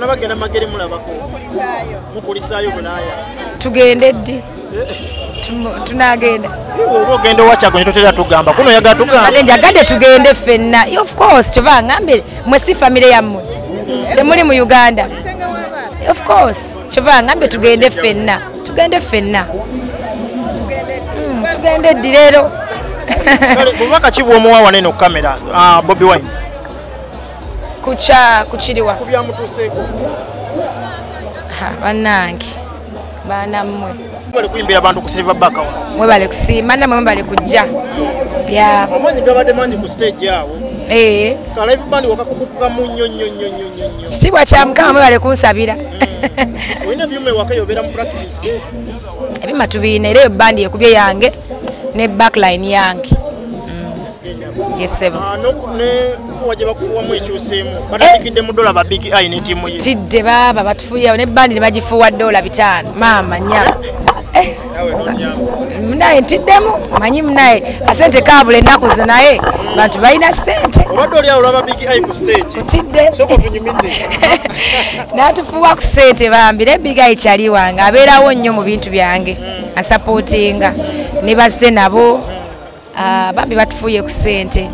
bagenda magere mulabako. Mukulisaayo bunaya. Tugende ddi. Tunagenda. Ogenda wakyako netotera tugamba. Kuno yaga tugamba. Ate njagadde tugende ffenna. Of course kyova ngambe mwe si family yammwe. Temuli mu Uganda. Of course kyova ngambe tugende ffenna. Tugende ffenna. Tugende ddi leero. Kale bubaka kibwomuwa wanene ku kamera. Bobi Wine. Kuchiriwa. Kubya mutuseeko. Bannange. Baana mmwe. Bali kuyimbira abantu ku Silver Baka. Mwe bali kusiima namwe bali kujja. Bya. Amanyi gabadde manyi ku stage yawo. Ka live band wakakubutuka mu nnyo. Kitibwa kya Mukama mwe bali kunsabira. Oyina byume wakayobera mu practice. Ebima tubiina era band ekubye yange ne backline yange. Yes seven. Ne waje bakufuwa mu ekyuseemu. Batandikidde mu $1 ba big eye ne timu ye. Tidde baba batufuya ne band ne bagifuwa $5 mama nya. Nawe nonyamo. Mnaye tiddemu manyi mnaye kasente kabule ennaku zo naye bantu balina sente. Obadde oli awo olaba big eye ku stage. Tidde. Soko tunyumise. Natufuwa ku sente bambi ne big eye kyali wange abeerawo nnyo mu bintu byange. Asupportinga ne bazze nabo. Bambi batufuye ku sente.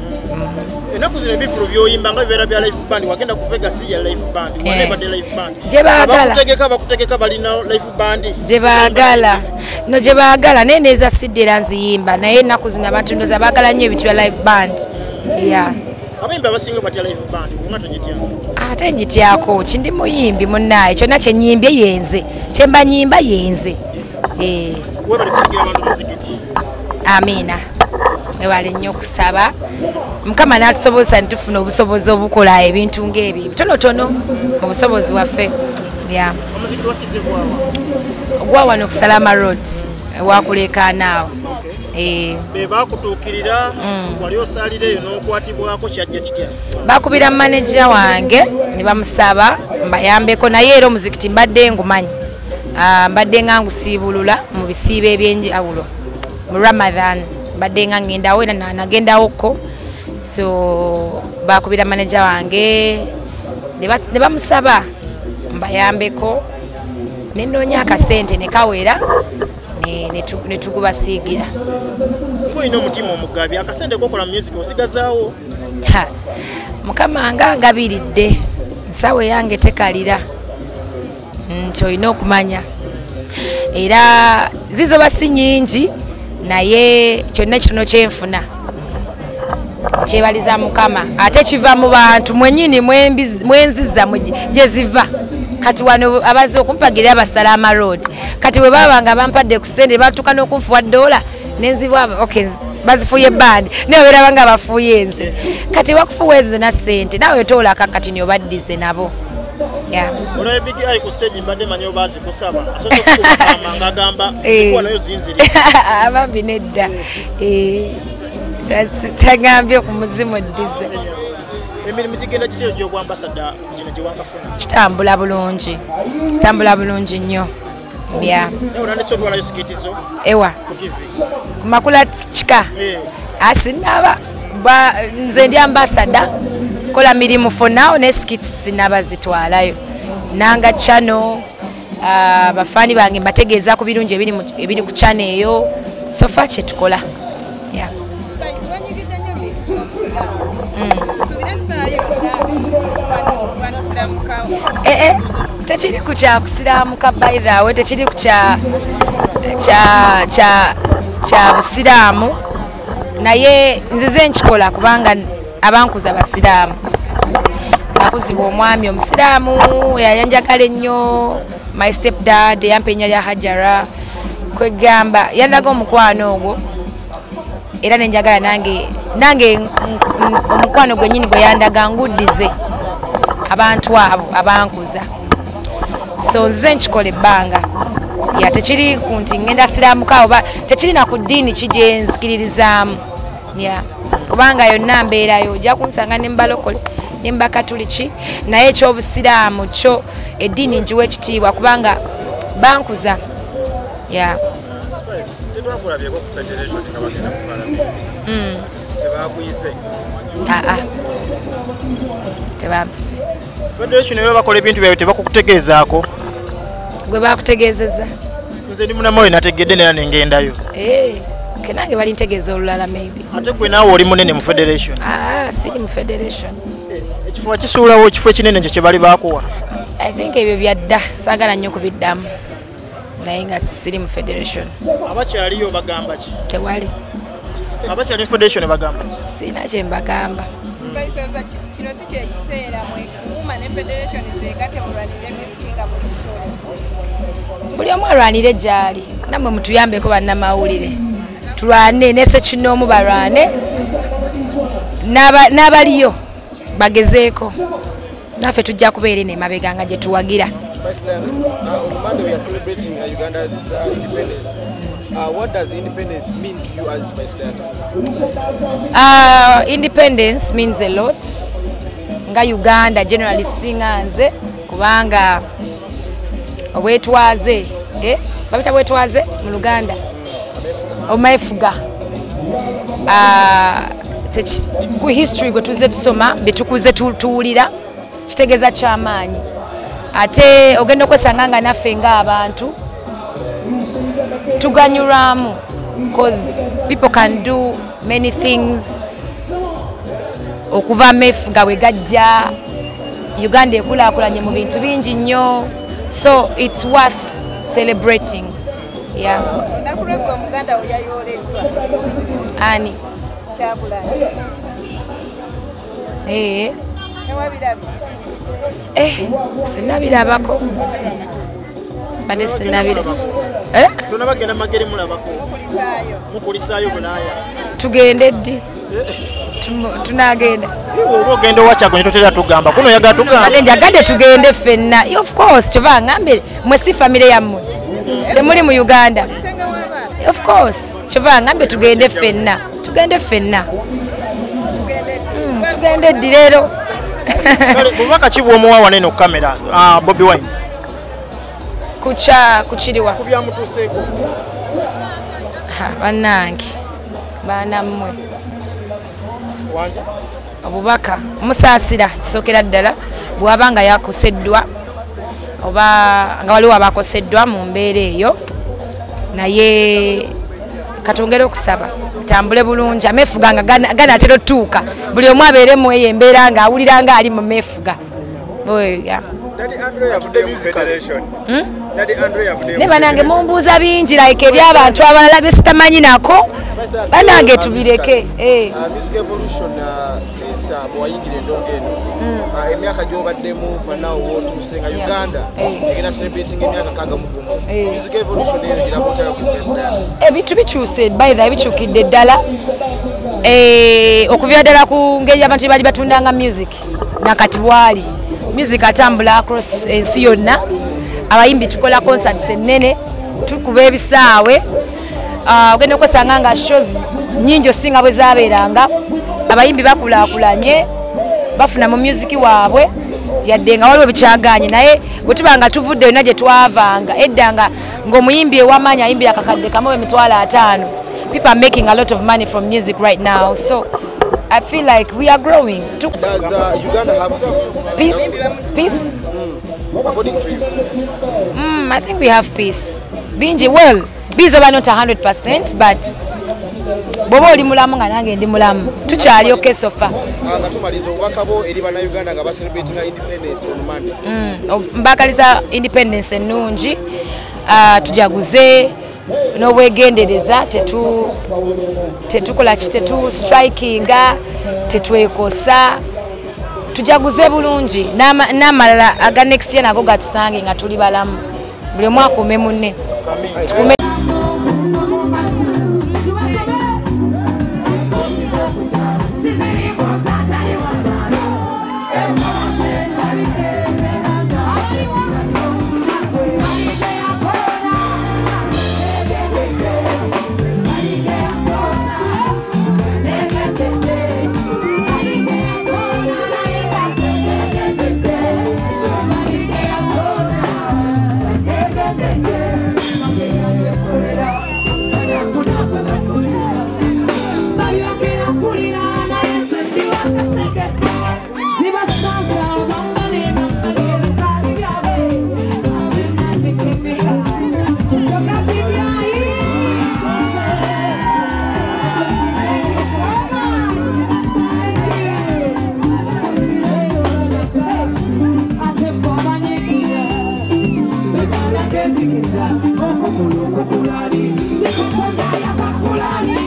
Enaku zino ebifuro byoyimba nga bibeera bya live band wagenda ku Vegas ya live band. Wane badde live band. Gye baagala. Bakutegeka balina live band. Gye baagala. No gye baagala naye neeza siddera nziyimba naye ennaku zino abantu ndoza baagala nnyo ebintu bya live band. Yeah. Abayimbi abasinga batya live band nga tonyityako. Ate njityako kindi muyimbi munnaye kyonna kye nyimbye yenze. Kye mba nyimba yenze. We bali kusigira abantu muzikiti. Amina. Wale nnyo kusaba Mukama n'atusobozesa ntufuna obusobozi obukola ebintu ng'ebyo tonotono mu busobozi waffe. Omuzikiti wasize gwawa? Gwa wano ku Salama Road wakulekaanaawo. Be bakutuukirira wali osalireyo n'okwatibwako kyajja kitya? Bakubira manager wange ne bamusaba mbayambeko naye era omuzikiti mbadde ngumanyi. Mbadde nga ngusiibulula mu bisiibo eby'enjawulo mu Ramadan. Badde nga ngenda we nagenda okko so bakubira manager wange ne bamusaba mbayambeko nenoonya akasente ne kawera ne tugubasiigira. Oyina omutima omugabi akasente kokola music osigazaawo? Mukama ngabiridde nsawe yange tekalira kyolina okumanya era zizo basi nyingi naye kyonna kitono kyenfuna kyebaliza Mukama ate kiva mu bantu mwenyini mwenziza gye ziva kati wano abaze okumpagira abasalama road kati we baba nga bampadde ku sente batuuka n'okunfuwa $1 nenzibwa okay bazifuye band naye obeera nga bafuye enze kati bakufuwa ezo na sente nawe toolaka kati niobaddize nabo. Olaba big eye ku stage mbadde manyi obazi kusaba asoose okukugamba ng'agamba zikuwa nayo zinziri. Abambi nedda. Tagambye ku muzimu ddize. Emirimu gigenda kityo gy'obwambasada gino gye wakafuna? Kitambula bulungi. Kitambula bulungi nnyo. Olandise otwalayo siketi zo? Ewa. Ku TV? Ku makula kika? Asinaba. Nze ndi ambasada. Kola mirimu for now ne skits sinaba zitwalayo. Nanga channel bafani bange mbategeeza ku birungi ebiri ku channel eyo so far kye tukola. Tekiri ku kya kusiraamuka by the way tekiri ku kya busiraamu naye nzize nkikola kubanga abankuza basiraamu nakuzibwa omwami omusiraamu yayanjagala ennyo my step dad yampenya lya Hajara kwegamba yandaga omukwano ogwo era nenjagala nange omukwano gwe nnyini gwe yandaga nguddize abantu abo abankuza so nzize nkikola ebbanga tekiri ku nti ngenda siraamuka oba tekiri na ku ddiini kigyenzikiririzaamu kubanga yonna mbeerayo ojja kunsanga ne mbalokole ne mbakatuliki naye ekyobusiraamu kyo eddiini njiwa ekitiibwa kubanga bankuza. Tebampise. Federation yo bakola ebintu byawe tebakukutegezaako. Gwe bakutegeezezza. Nze ndi munamawe nategedde nera nengendayo. Kenange bali ntegeeza olulala maybe. Ate gwe naawe oli munene mu Federation. Siri mu Federation. Ekifo kisuulawo ekifo ekinene ekyo kye bali baakuwa. I think ebyo byadda saagala nnyo kubiddamu. Naye nga siri mu Federation. Abakyaliyo bagamba ki? Tewali. Abakyali mu Federation bagamba. Sirina kye mbagamba. Kino si kye kiseera mwekuuma ne Federation zeegatte mulwanire music nga buli kitole. Buli omu alwanire gy'ali. Nammwe mutuyambeko bannamawulire. Tulwane ne Ssekinomu balwane. N'abaliyo bagezeeko. Naffe tujja kubeera eno emabega nga gye tuwagira. On Monday we are celebrating Uganda's independence. What does independence mean to you as Spice Data? Independence means a lot. Nga Uganda generally singanze kubanga obwetwaze babita bwetwaze mu Luganda Bw'amefuga ku history gwe tuze tusoma betukuze tuwulira kitegeeza kyamaanyi ate ogenda okwesanga nga naffe ng'abantu tuganyulwamu because people can do many things okuva Amefuga bwe gajja Uganda ekulaakulanye mu bintu bingi nnyo so it's worth celebrating. Onakulekwa Muganda oyayoleddwa ani Kyagulanyi tewabirabye sinabirabako bade sinabirabako tunabagenda magere mulabako mukulisaayo bunaaya tugende ddi tunagenda ogenda owakyago ne totera tugamba kuno oyagala tugamba njagadde tugende ffenna of course kyova ngambe mwe si famire yammwe temuli mu Uganda of course kyova ngambe tugende ffenna tugende ddi leero bubaka ki bw'omuwa wanene ku kamera Bobi Wine kuchiriwa kubyamutuuseeko bannange baanammwe wanje Obubaka musaasira kisookera ddala bw'aba nga yakoseddwa oba nga waliwo abakoseddwa mu mbeera eyo naye katongere okusaba tambule bulungi Amefuga nga ganaatera otuuka buli omu abeeremu eyo embeera nga awulira nga ali mu Amefuga ne banange mumbuuza bingi like eby'abantu abalala besitamanyi nako banange tubireke Music evolution since bwayingira endongo eno emyaka gy'obaddemu banawo wootuuse nga Uganda egenda celebrating emyaka 61 music evolution eyo giramu otya ku Spice Data ebintu bikyuse by the bikyukidde ddala okuvira ddala ku ngeri abantu bali batundanga music nakati bwali music atambula across ensi yonna abayimbi tukola concerts ennene tukuba ebisaawe ogenda okwesanga nga shows nyingi osinga bwe zabeeranga abayimbi bakulaakulanye bafuna mu music waabwe yadde nga waliwo bikyaganye naye bwe tuba nga tuvudde yonna gye twavanga edda ng'omuyimbi ew'amaanyi ayimbira akakadde kamu emitwalo 5 people are making a lot of money from music right now so I feel like we are growing. Does Uganda have peace? According to you? I think we have peace. Binji, well, busy but not 100%, but bobo oli mulamu nga nange ndi mulamu. Tukyali okay so far. Nga tumaliza obubaka bo eri bana Uganda nga celebrating independence on Monday. Mbakaliza independence ennungi. Tujaguze n'obwegendereza tetukola tetu strikinga tetwekosa tujaguze bulungi n'amalala aga next year nago gatusange nga tuli balamu buli omu akuume munne zikiza okukulukukulani zikukundaya kakulani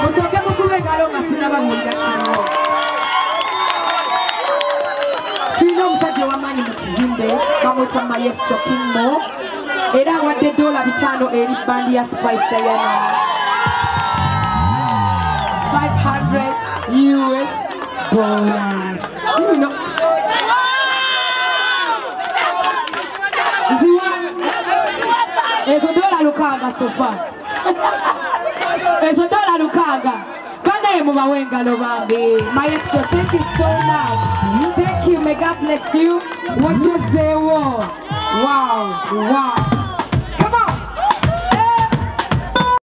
musoke mukubengalo nga sinabawulira kino tulina omusajja w'amaanyi mu kizimbe bamweta Mayes Chokimo era awadde $5 eri bandi ya Spice Diana 500 US dollars. You know. Ezo dola lukanga sofa. Ezo dola lukanga. Kane mubawengalo bange. Maestro, thank you so much. Thank you. May God bless you. What you say? Wow. Wow.